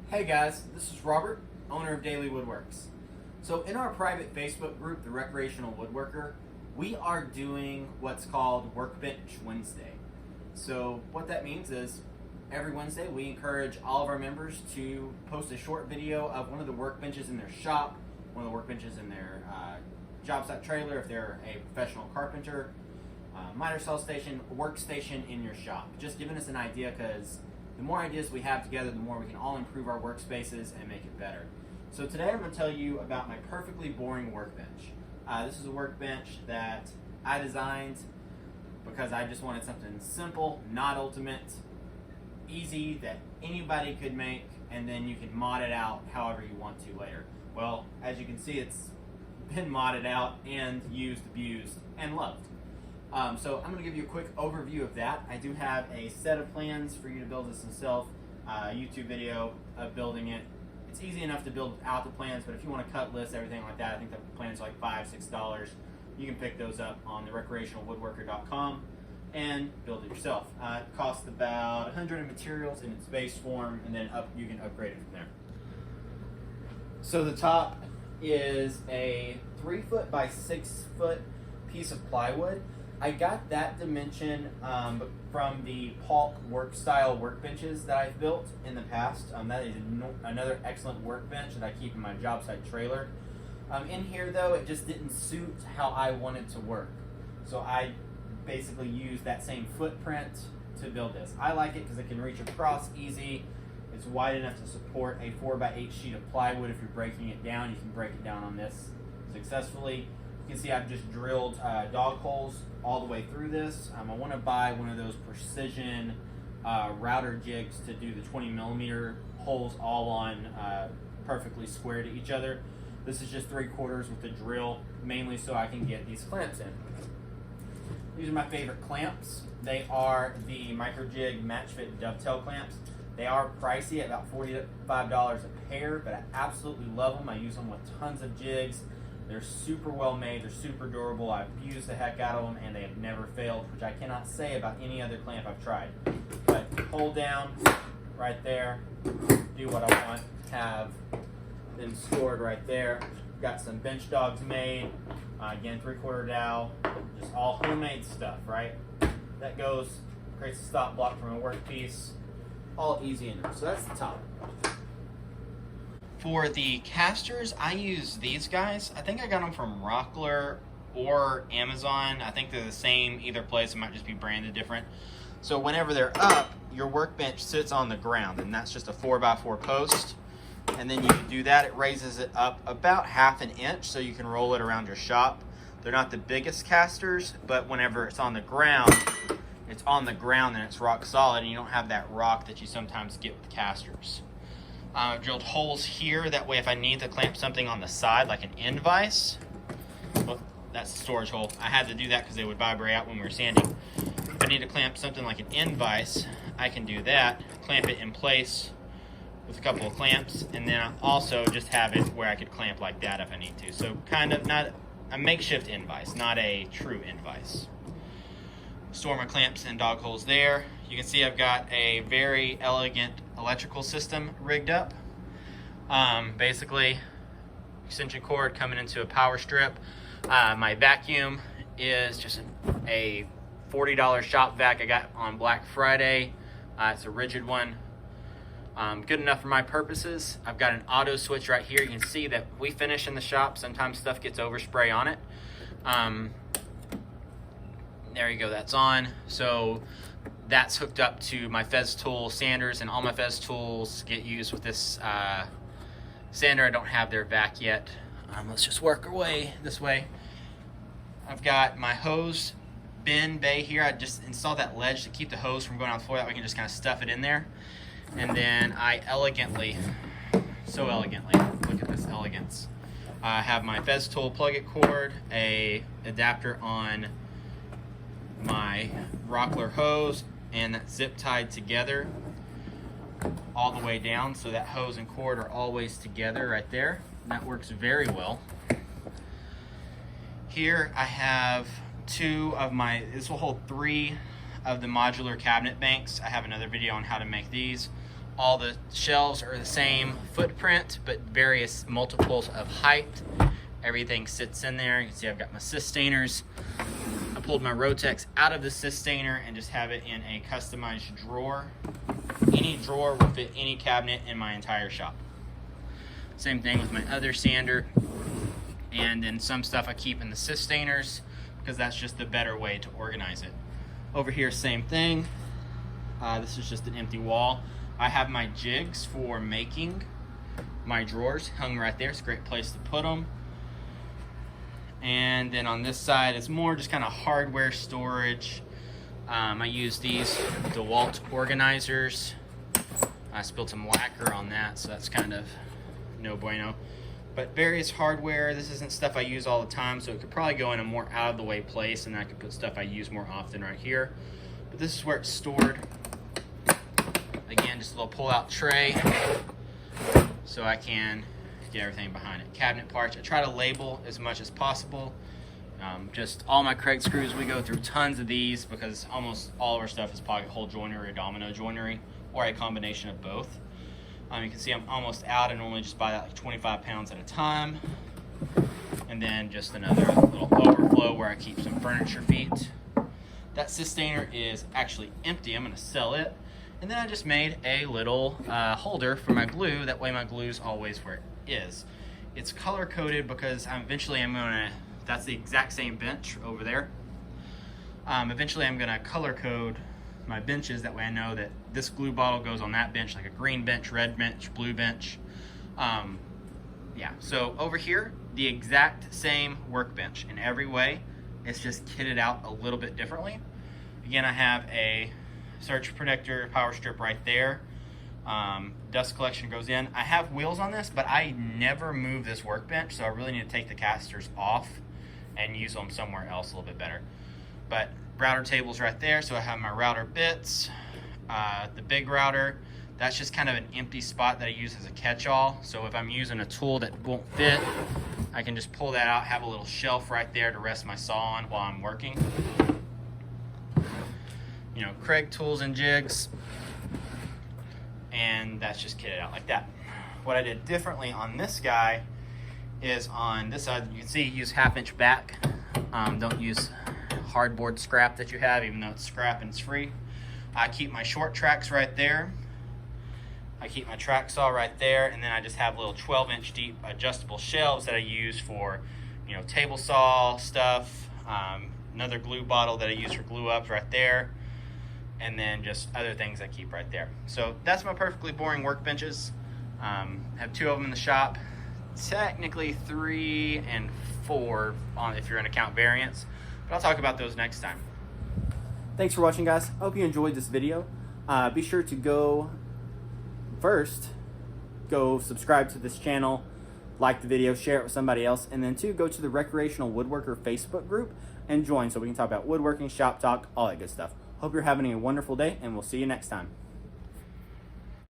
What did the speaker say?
Hey guys, this is Robert, owner of Dailey Woodworks. So in our private Facebook group, The Recreational Woodworker, we are doing what's called Workbench Wednesday. So what that means is every Wednesday we encourage all of our members to post a short video of one of the workbenches in their shop, one of the workbenches in their job site trailer if they're a professional carpenter, miter saw station, workstation in your shop. Just giving us an idea, because the more ideas we have together, the more we can all improve our workspaces and make it better. So today I'm going to tell you about my perfectly boring workbench. This is a workbench that I designed because I just wanted something simple, not ultimate, easy, that anybody could make, and then you can mod it out however you want to later. Well, as you can see, it's been modded out and used, abused, and loved. So I'm going to give you a quick overview of that. I do have a set of plans for you to build this yourself, a YouTube video of building it. It's easy enough to build without the plans, but if you want to cut lists, everything like that, I think the plans are like $5, $6. You can pick those up on the recreationalwoodworker.com and build it yourself. It costs about 100 in materials in its base form, and then you can upgrade it from there. So the top is a 3-foot by 6-foot piece of plywood. I got that dimension from the Polk work style workbenches that I've built in the past. That is another excellent workbench that I keep in my job site trailer. In here though, it just didn't suit how I wanted to work. So I basically used that same footprint to build this. I like it because it can reach across easy. It's wide enough to support a 4x8 sheet of plywood. If you're breaking it down, you can break it down on this successfully. You can see I've just drilled dog holes all the way through this. I want to buy one of those precision router jigs to do the 20mm holes all on perfectly square to each other. This is just 3/4 with the drill, mainly so I can get these clamps in. These are my favorite clamps. They are the Micro Jig Match Fit Dovetail clamps. They are pricey at about $45 a pair, but I absolutely love them. I use them with tons of jigs. They're super well made, they're super durable. I've used the heck out of them and they have never failed, which I cannot say about any other clamp I've tried. But hold down right there, do what I want, have them stored right there. Got some bench dogs made, again 3/4 dowel, just all homemade stuff, right? That goes, creates a stop block from a workpiece, all easy in there. So that's the top. For the casters, I use these guys. I think I got them from Rockler or Amazon. I think they're the same either place. It might just be branded different. So whenever they're up, your workbench sits on the ground, and that's just a 4x4 post. And then you can do that. It raises it up about 1/2 inch so you can roll it around your shop. They're not the biggest casters, but whenever it's on the ground, it's on the ground and it's rock solid, and you don't have that rock that you sometimes get with casters. I've drilled holes here, that way if I need to clamp something on the side, like an end vise, well, that's the storage hole. I had to do that because they would vibrate out when we were sanding. If I need to clamp something like an end vise, I can do that, clamp it in place with a couple of clamps, and then I also just have it where I could clamp like that if I need to. So kind of not a makeshift end vise, not a true end vise. Store my clamps and dog holes there. You can see I've got a very elegant electrical system rigged up. Basically, extension cord coming into a power strip. My vacuum is just a $40 shop vac I got on Black Friday. It's a rigid one. Good enough for my purposes. I've got an auto switch right here. You can see that we finish in the shop. Sometimes stuff gets overspray on it. There you go, that's on. So that's hooked up to my Festool sanders, and all my Festools get used with this sander. I don't have their vac yet. Let's just work our way this way. I've got my hose bin bay here. I just installed that ledge to keep the hose from going on the floor. That way I can just kind of stuff it in there. And then I elegantly, so elegantly, look at this elegance. I have my Festool plug-it cord, a adapter on my Rockler hose, and that's zip tied together all the way down, so that hose and cord are always together right there. And that works very well. Here I have this will hold 3 of the modular cabinet banks. I have another video on how to make these. All the shelves are the same footprint, but various multiples of height. Everything sits in there. You can see I've got my sustainers. I pulled my Rotex out of the sustainer and just have it in a customized drawer. Any drawer will fit any cabinet in my entire shop. Same thing with my other sander. And then some stuff I keep in the sustainers because that's just the better way to organize it. Over here, same thing. This is just an empty wall. I have my jigs for making my drawers hung right there. It's a great place to put them. And then on this side, it's more just kind of hardware storage. I use these Dewalt Organizers. I spilled some lacquer on that, so that's kind of no bueno. But various hardware, this isn't stuff I use all the time, so it could probably go in a more out-of-the-way place, and I could put stuff I use more often right here. But this is where it's stored. Again, just a little pull-out tray, so I can get everything behind it. Cabinet parts, I try to label as much as possible. Just all my Craig screws, we go through tons of these because almost all of our stuff is pocket hole joinery or domino joinery, or a combination of both. You can see I'm almost out. I normally just buy that like 25 pounds at a time. And then just another little overflow where I keep some furniture feet. That sustainer is actually empty. I'm gonna sell it. And then I just made a little holder for my glue. That way my glue's always where it is. It's color coded because eventually I'm gonna, that's the exact same bench over there. Eventually I'm gonna color code my benches, that way I know that this glue bottle goes on that bench, like a green bench, red bench, blue bench. Yeah, so over here, the exact same workbench in every way. It's just kitted out a little bit differently. Again, I have a surge protector power strip right there. Dust collection goes in. I have wheels on this, but I never move this workbench, so I really need to take the casters off and use them somewhere else a little bit better. But router table's right there, so I have my router bits. The big router, that's just kind of an empty spot that I use as a catch-all. So if I'm using a tool that won't fit, I can just pull that out, have a little shelf right there to rest my saw on while I'm working. You know, Craig tools and jigs, and that's just kitted out like that. What I did differently on this guy is on this side, you can see, use 1/2 back. Don't use hardboard scrap that you have, even though it's scrap and it's free. I keep my short tracks right there. I keep my track saw right there, and then I just have little 12-inch deep adjustable shelves that I use for, you know, table saw stuff. Another glue bottle that I use for glue ups right there, and then just other things I keep right there. So that's my perfectly boring workbenches. Have 2 of them in the shop. Technically 3 and 4 if you're going to count variants, but I'll talk about those next time. Thanks for watching, guys. I hope you enjoyed this video. Be sure to go subscribe to this channel, like the video, share it with somebody else, and then 2, go to the Recreational Woodworker Facebook group and join so we can talk about woodworking, shop talk, all that good stuff. Hope you're having a wonderful day, and we'll see you next time.